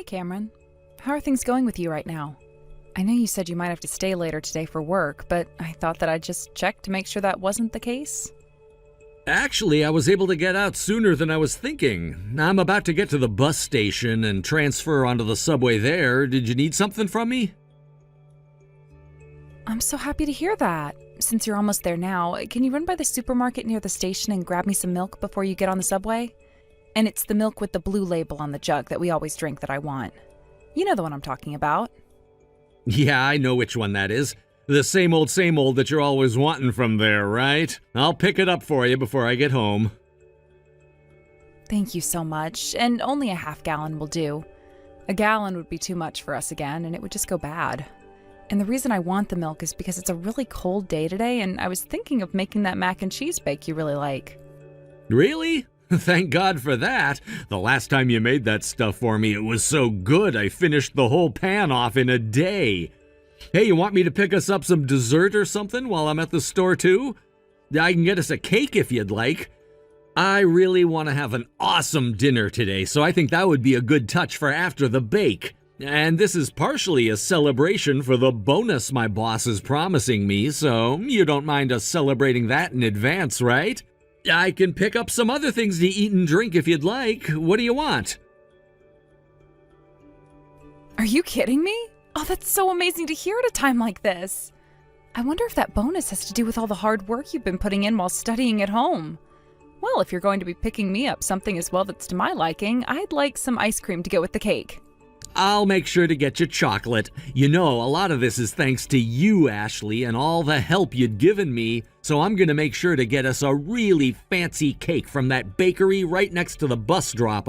Hey Cameron, how are things going with you right now? I know you said you might have to stay later today for work, but I thought that I'd just check to make sure that wasn't the case. Actually, I was able to get out sooner than I was thinking. I'm about to get to the bus station and transfer onto the subway there. Did you need something from me? I'm so happy to hear that. Since you're almost there now, can you run by the supermarket near the station and grab me some milk before you get on the subway? And it's the milk with the blue label on the jug that we always drink that I want. You know the one I'm talking about. Yeah, I know which one that is. The same old that you're always wanting from there, right? I'll pick it up for you before I get home. Thank you so much, and only a half-gallon will do. A gallon would be too much for us again, and it would just go bad. And the reason I want the milk is because it's a really cold day today, and I was thinking of making that mac and cheese bake you really like. Really? Thank God for that. The last time you made that stuff for me, it was so good I finished the whole pan off in a day. Hey, you want me to pick us up some dessert or something while I'm at the store too? I can get us a cake if you'd like. I really want to have an awesome dinner today, so I think that would be a good touch for after the bake. And this is partially a celebration for the bonus my boss is promising me, so you don't mind us celebrating that in advance, right? I can pick up some other things to eat and drink if you'd like. What do you want? Are you kidding me? Oh, that's so amazing to hear at a time like this. I wonder if that bonus has to do with all the hard work you've been putting in while studying at home. Well, if you're going to be picking me up something as well that's to my liking, I'd like some ice cream to go with the cake. I'll make sure to get you chocolate. You know, a lot of this is thanks to you, Ashley, and all the help you'd given me, so I'm gonna make sure to get us a really fancy cake from that bakery right next to the bus drop.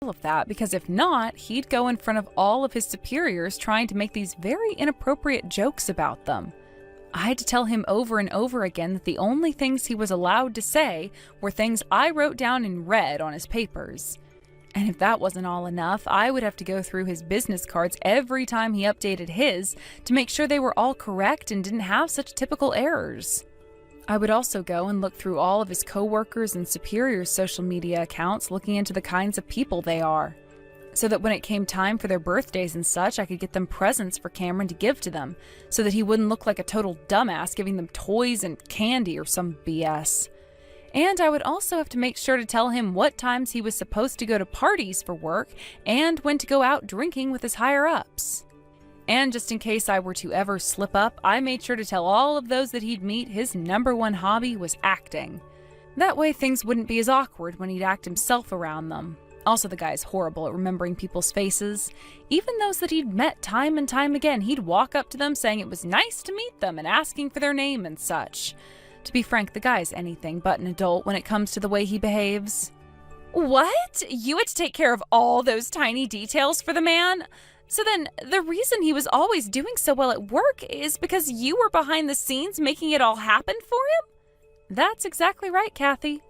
Of that, because if not, he'd go in front of all of his superiors trying to make these very inappropriate jokes about them. I had to tell him over and over again that the only things he was allowed to say were things I wrote down in red on his papers. And if that wasn't all enough, I would have to go through his business cards every time he updated his to make sure they were all correct and didn't have such typical errors. I would also go and look through all of his coworkers and superiors' social media accounts, looking into the kinds of people they are, so that when it came time for their birthdays and such, I could get them presents for Cameron to give to them, so that he wouldn't look like a total dumbass giving them toys and candy or some BS. And I would also have to make sure to tell him what times he was supposed to go to parties for work and when to go out drinking with his higher-ups. And just in case I were to ever slip up, I made sure to tell all of those that he'd meet his #1 hobby was acting. That way things wouldn't be as awkward when he'd act himself around them. Also, the guy's horrible at remembering people's faces. Even those that he'd met time and time again, he'd walk up to them saying it was nice to meet them and asking for their name and such. To be frank, the guy's anything but an adult when it comes to the way he behaves. What? You had to take care of all those tiny details for the man? So then, the reason he was always doing so well at work is because you were behind the scenes making it all happen for him? That's exactly right, Kathy.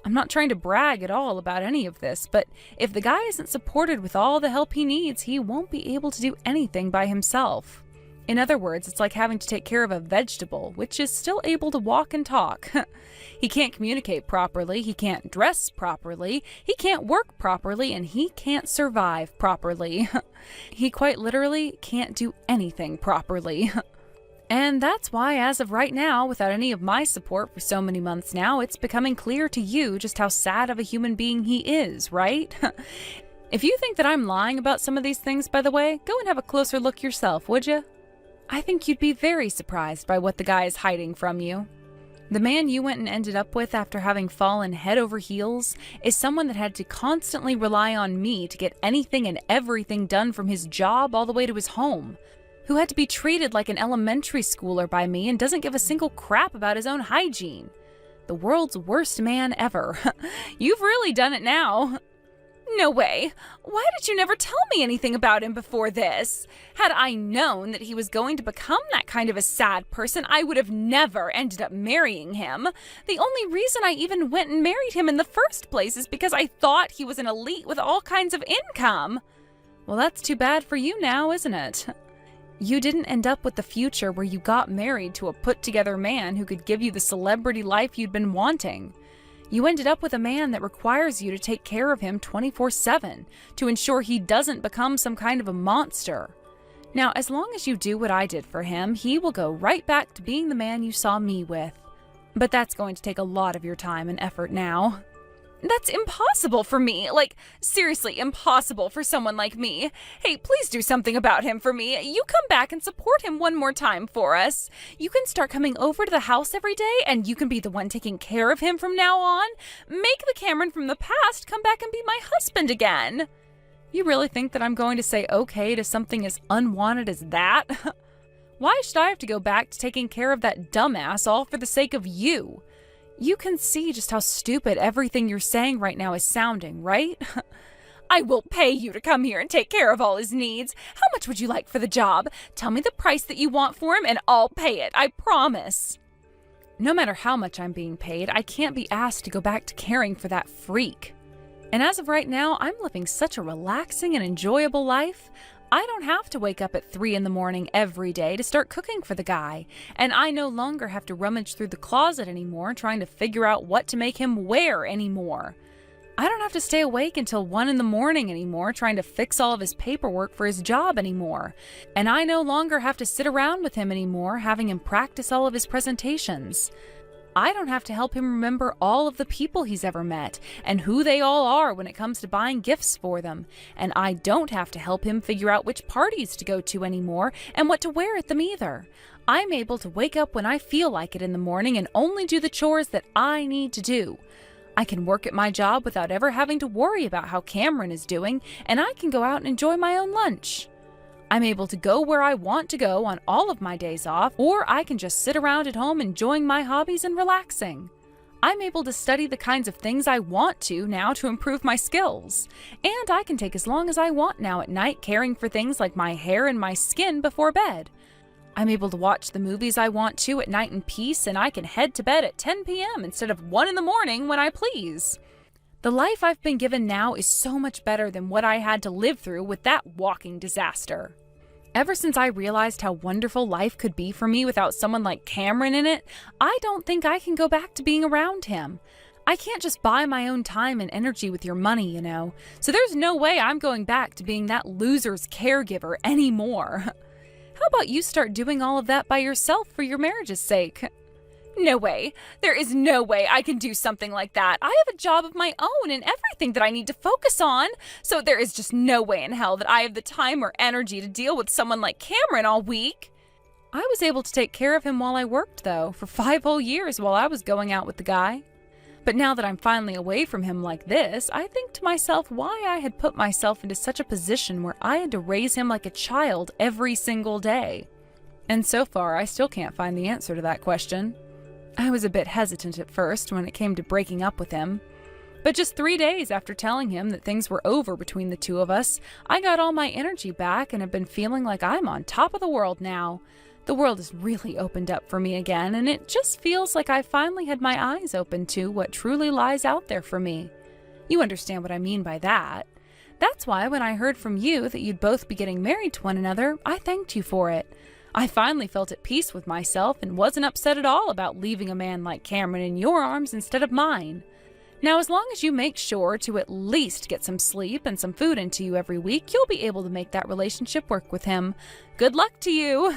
I'm not trying to brag at all about any of this, but if the guy isn't supported with all the help he needs, he won't be able to do anything by himself. In other words, it's like having to take care of a vegetable, which is still able to walk and talk. He can't communicate properly, he can't dress properly, he can't work properly, and he can't survive properly. He quite literally can't do anything properly. And that's why, as of right now, without any of my support for so many months now, it's becoming clear to you just how sad of a human being he is, right? If you think that I'm lying about some of these things, by the way, go and have a closer look yourself, would you? I think you'd be very surprised by what the guy is hiding from you. The man you went and ended up with after having fallen head over heels is someone that had to constantly rely on me to get anything and everything done, from his job all the way to his home, who had to be treated like an elementary schooler by me and doesn't give a single crap about his own hygiene. The world's worst man ever. You've really done it now. No way. Why did you never tell me anything about him before this? Had I known that he was going to become that kind of a sad person, I would have never ended up marrying him. The only reason I even went and married him in the first place is because I thought he was an elite with all kinds of income. Well, that's too bad for you now, isn't it? You didn't end up with the future where you got married to a put-together man who could give you the celebrity life you'd been wanting. You ended up with a man that requires you to take care of him 24/7 to ensure he doesn't become some kind of a monster. Now, as long as you do what I did for him, he will go right back to being the man you saw me with. But that's going to take a lot of your time and effort now. That's impossible for me. Like, seriously, impossible for someone like me. Hey, please do something about him for me. You come back and support him one more time for us. You can start coming over to the house every day, and you can be the one taking care of him from now on. Make the Cameron from the past come back and be my husband again. You really think that I'm going to say okay to something as unwanted as that? Why should I have to go back to taking care of that dumbass all for the sake of you? You can see just how stupid everything you're saying right now is sounding, right? I will pay you to come here and take care of all his needs. How much would you like for the job? Tell me the price that you want for him and I'll pay it, I promise. No matter how much I'm being paid, I can't be asked to go back to caring for that freak. And as of right now, I'm living such a relaxing and enjoyable life. I don't have to wake up at 3 in the morning every day to start cooking for the guy, and I no longer have to rummage through the closet anymore trying to figure out what to make him wear anymore. I don't have to stay awake until 1 in the morning anymore trying to fix all of his paperwork for his job anymore, and I no longer have to sit around with him anymore having him practice all of his presentations. I don't have to help him remember all of the people he's ever met and who they all are when it comes to buying gifts for them. And I don't have to help him figure out which parties to go to anymore and what to wear at them either. I'm able to wake up when I feel like it in the morning and only do the chores that I need to do. I can work at my job without ever having to worry about how Cameron is doing, and I can go out and enjoy my own lunch. I'm able to go where I want to go on all of my days off, or I can just sit around at home enjoying my hobbies and relaxing. I'm able to study the kinds of things I want to now to improve my skills. And I can take as long as I want now at night caring for things like my hair and my skin before bed. I'm able to watch the movies I want to at night in peace, and I can head to bed at 10 p.m. instead of 1 in the morning when I please. The life I've been given now is so much better than what I had to live through with that walking disaster. Ever since I realized how wonderful life could be for me without someone like Cameron in it, I don't think I can go back to being around him. I can't just buy my own time and energy with your money, you know, so there's no way I'm going back to being that loser's caregiver anymore. How about you start doing all of that by yourself for your marriage's sake? No way. There is no way I can do something like that. I have a job of my own and everything that I need to focus on. So there is just no way in hell that I have the time or energy to deal with someone like Cameron all week. I was able to take care of him while I worked, though, for 5 whole years while I was going out with the guy. But now that I'm finally away from him like this, I think to myself why I had put myself into such a position where I had to raise him like a child every single day. And so far, I still can't find the answer to that question. I was a bit hesitant at first when it came to breaking up with him. But just 3 days after telling him that things were over between the two of us, I got all my energy back and have been feeling like I'm on top of the world now. The world has really opened up for me again, and it just feels like I finally had my eyes open to what truly lies out there for me. You understand what I mean by that. That's why when I heard from you that you'd both be getting married to one another, I thanked you for it. I finally felt at peace with myself and wasn't upset at all about leaving a man like Cameron in your arms instead of mine. Now, as long as you make sure to at least get some sleep and some food into you every week, you'll be able to make that relationship work with him. Good luck to you!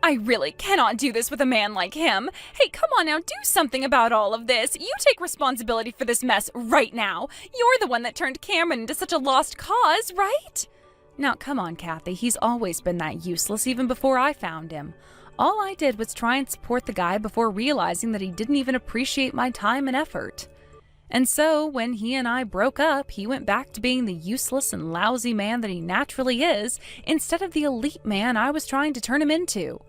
I really cannot do this with a man like him. Hey, come on now, do something about all of this. You take responsibility for this mess right now. You're the one that turned Cameron into such a lost cause, right? Now, come on, Kathy. He's always been that useless even before I found him. All I did was try and support the guy before realizing that he didn't even appreciate my time and effort. And so, when he and I broke up, he went back to being the useless and lousy man that he naturally is, instead of the elite man I was trying to turn him into.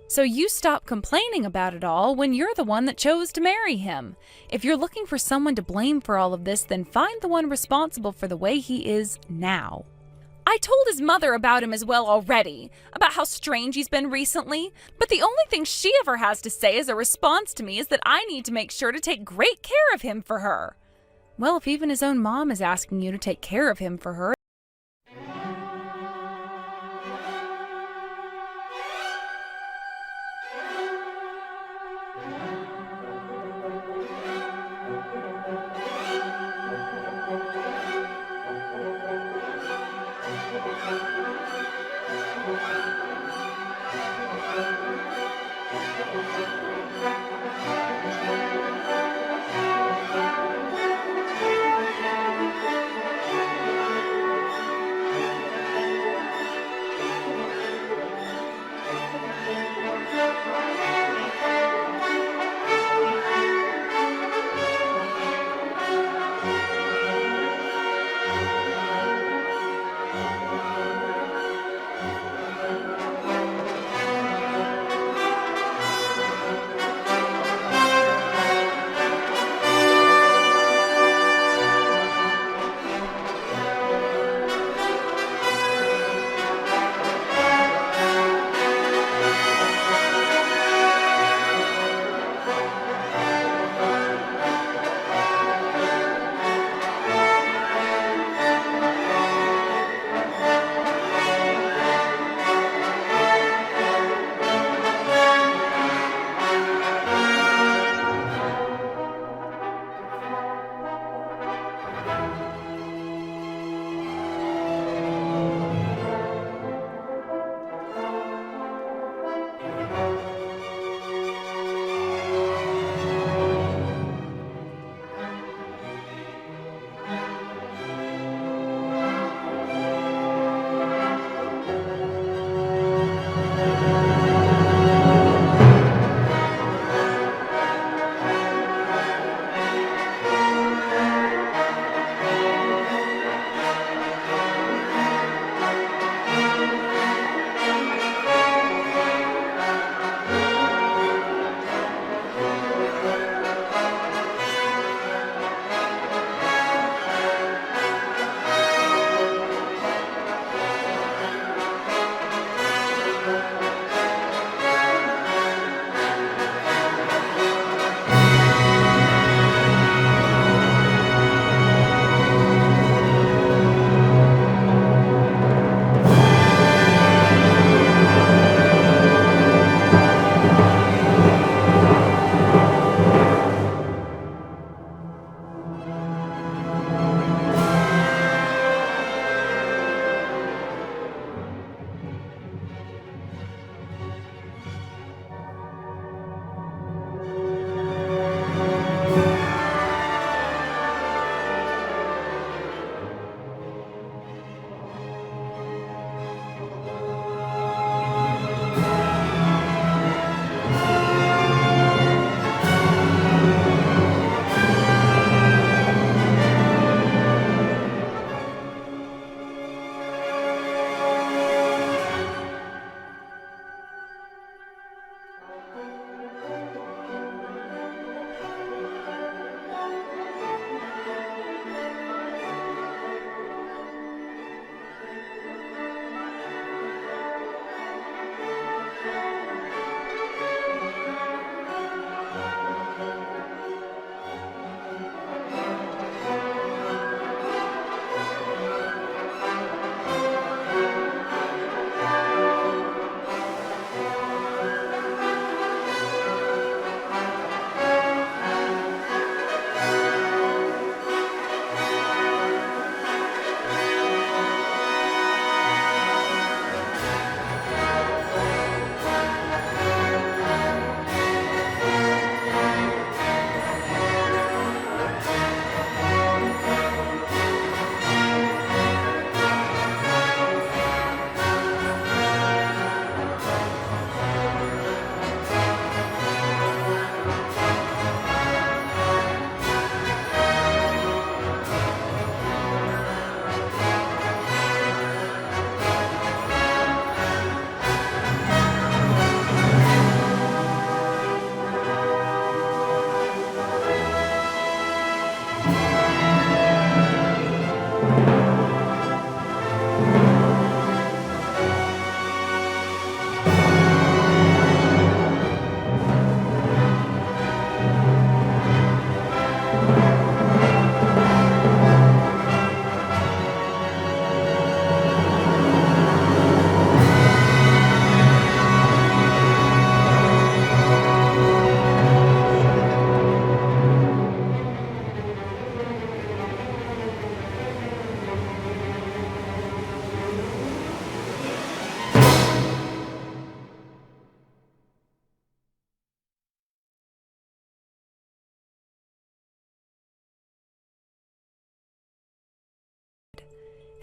So you stop complaining about it all when you're the one that chose to marry him. If you're looking for someone to blame for all of this, then find the one responsible for the way he is now. I told his mother about him as well already, about how strange he's been recently, but the only thing she ever has to say as a response to me is that I need to make sure to take great care of him for her. Well, if even his own mom is asking you to take care of him for her,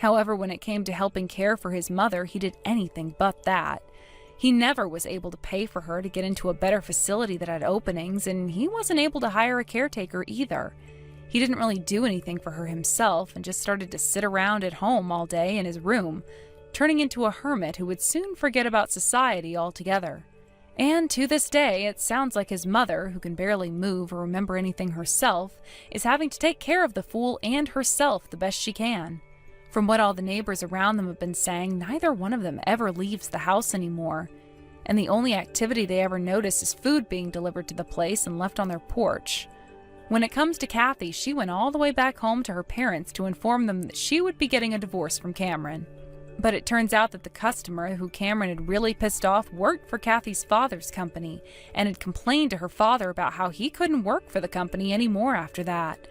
However, when it came to helping care for his mother, he did anything but that. He never was able to pay for her to get into a better facility that had openings, and he wasn't able to hire a caretaker either. He didn't really do anything for her himself and just started to sit around at home all day in his room, turning into a hermit who would soon forget about society altogether. And to this day, it sounds like his mother, who can barely move or remember anything herself, is having to take care of the fool and herself the best she can. From what all the neighbors around them have been saying, neither one of them ever leaves the house anymore, and the only activity they ever notice is food being delivered to the place and left on their porch. When it comes to Kathy, she went all the way back home to her parents to inform them that she would be getting a divorce from Cameron. But it turns out that the customer who Cameron had really pissed off worked for Kathy's father's company and had complained to her father about how he couldn't work for the company anymore after that.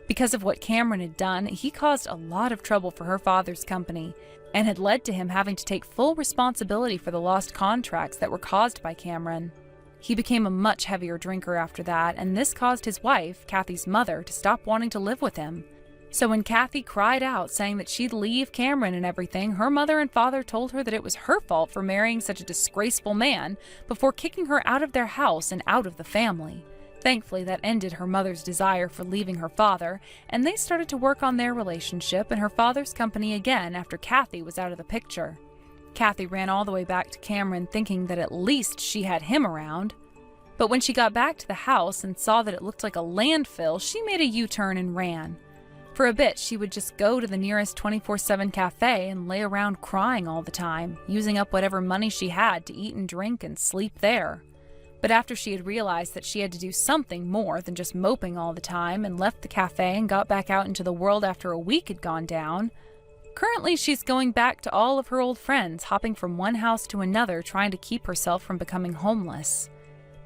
Because of what Cameron had done, he caused a lot of trouble for her father's company and had led to him having to take full responsibility for the lost contracts that were caused by Cameron. He became a much heavier drinker after that, and this caused his wife, Kathy's mother, to stop wanting to live with him. So when Kathy cried out saying that she'd leave Cameron and everything, her mother and father told her that it was her fault for marrying such a disgraceful man before kicking her out of their house and out of the family. Thankfully, that ended her mother's desire for leaving her father, and they started to work on their relationship and her father's company again after Kathy was out of the picture. Kathy ran all the way back to Cameron thinking that at least she had him around. But when she got back to the house and saw that it looked like a landfill, she made a U-turn and ran. For a bit, she would just go to the nearest 24/7 cafe and lay around crying all the time, using up whatever money she had to eat and drink and sleep there. But after she had realized that she had to do something more than just moping all the time and left the cafe and got back out into the world after a week had gone down, currently she's going back to all of her old friends, hopping from one house to another trying to keep herself from becoming homeless.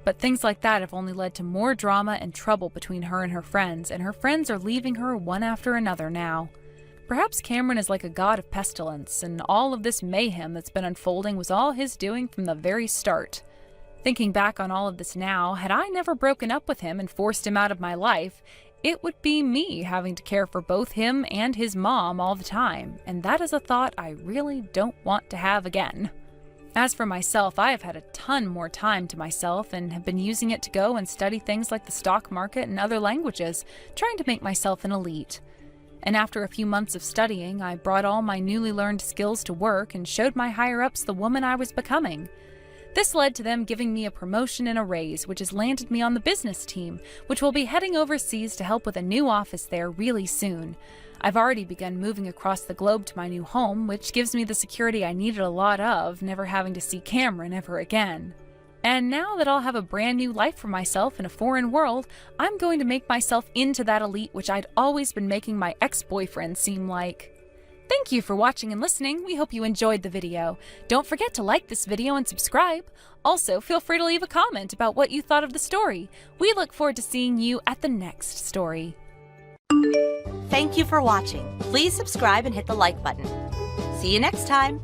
But things like that have only led to more drama and trouble between her and her friends are leaving her one after another now. Perhaps Cameron is like a god of pestilence, and all of this mayhem that's been unfolding was all his doing from the very start. Thinking back on all of this now, had I never broken up with him and forced him out of my life, it would be me having to care for both him and his mom all the time, and that is a thought I really don't want to have again. As for myself, I have had a ton more time to myself and have been using it to go and study things like the stock market and other languages, trying to make myself an elite. And after a few months of studying, I brought all my newly learned skills to work and showed my higher-ups the woman I was becoming. This led to them giving me a promotion and a raise, which has landed me on the business team, which will be heading overseas to help with a new office there really soon. I've already begun moving across the globe to my new home, which gives me the security I needed a lot of, never having to see Cameron ever again. And now that I'll have a brand new life for myself in a foreign world, I'm going to make myself into that elite which I'd always been making my ex-boyfriend seem like. Thank you for watching and listening. We hope you enjoyed the video. Don't forget to like this video and subscribe. Also, feel free to leave a comment about what you thought of the story. We look forward to seeing you at the next story. Thank you for watching. Please subscribe and hit the like button. See you next time.